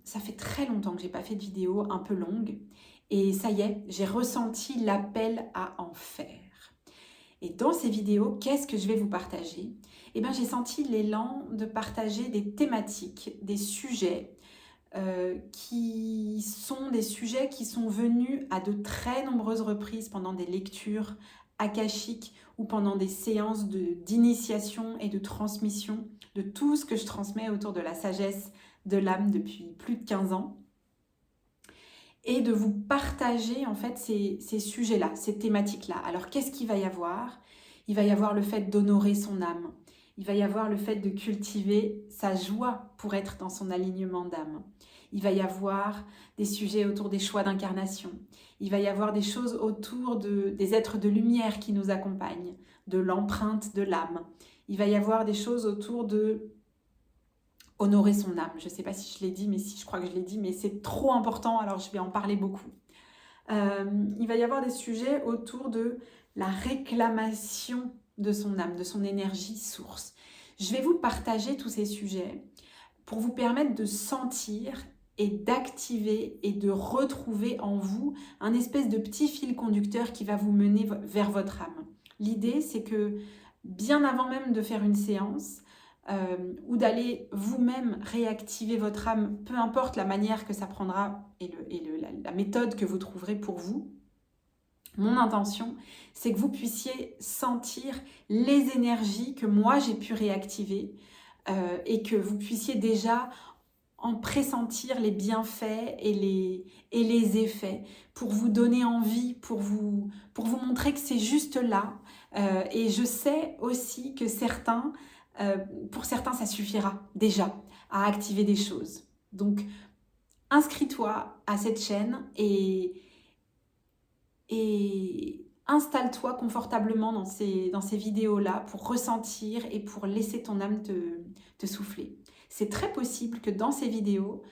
ça fait très longtemps que j'ai pas fait de vidéo un peu longue. Et ça y est, j'ai ressenti l'appel à en faire. Et dans ces vidéos, qu'est-ce que je vais vous partager? Eh bien, j'ai senti l'élan de partager des thématiques, des sujets qui sont des sujets qui sont venus à de très nombreuses reprises pendant des lectures akashiques ou pendant des séances d'initiation et de transmission de tout ce que je transmets autour de la sagesse de l'âme depuis plus de 15 ans. Et de vous partager en fait ces sujets-là, ces thématiques-là. Alors qu'est-ce qu'il va y avoir? Il va y avoir le fait d'honorer son âme. Il va y avoir le fait de cultiver sa joie pour être dans son alignement d'âme. Il va y avoir des sujets autour des choix d'incarnation. Il va y avoir des choses autour des êtres de lumière qui nous accompagnent, de l'empreinte de l'âme. Il va y avoir des choses autour de honorer son âme. Je ne sais pas si je l'ai dit, mais si je crois que je l'ai dit, mais c'est trop important, alors je vais en parler beaucoup. Il va y avoir des sujets autour de la réclamation de son âme, de son énergie source. Je vais vous partager tous ces sujets pour vous permettre de sentir et d'activer et de retrouver en vous un espèce de petit fil conducteur qui va vous mener vers votre âme. L'idée, c'est que bien avant même de faire une séance, ou d'aller vous-même réactiver votre âme, peu importe la manière que ça prendra et la méthode que vous trouverez pour vous. Mon intention, c'est que vous puissiez sentir les énergies que moi j'ai pu réactiver et que vous puissiez déjà en pressentir les bienfaits et les effets pour vous donner envie, pour vous montrer que c'est juste là. Et je sais aussi que pour certains, ça suffira déjà à activer des choses. Donc, inscris-toi à cette chaîne et installe-toi confortablement dans ces vidéos-là pour ressentir et pour laisser ton âme te souffler. C'est très possible que dans ces vidéos,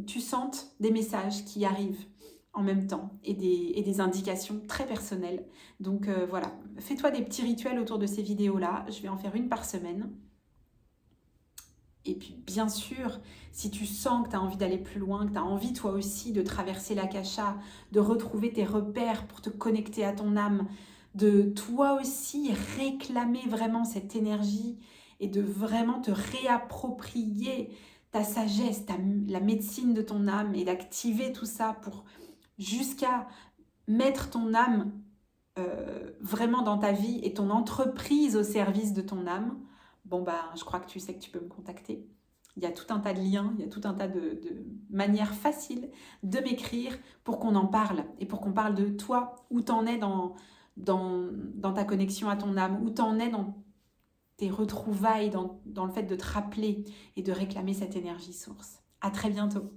tu sentes des messages qui arrivent en même temps et des indications très personnelles. Donc voilà, fais-toi des petits rituels autour de ces vidéos-là. Je vais en faire une par semaine. Et puis bien sûr, si tu sens que tu as envie d'aller plus loin, que tu as envie toi aussi de traverser l'akasha, de retrouver tes repères pour te connecter à ton âme, de toi aussi réclamer vraiment cette énergie et de vraiment te réapproprier ta sagesse, la médecine de ton âme et d'activer tout ça pour jusqu'à mettre ton âme vraiment dans ta vie et ton entreprise au service de ton âme. Bon, je crois que tu sais que tu peux me contacter. Il y a tout un tas de liens, il y a tout un tas de manières faciles de m'écrire pour qu'on en parle et pour qu'on parle de toi, où t'en es dans ta connexion à ton âme, où t'en es dans tes retrouvailles, dans le fait de te rappeler et de réclamer cette énergie source. À très bientôt.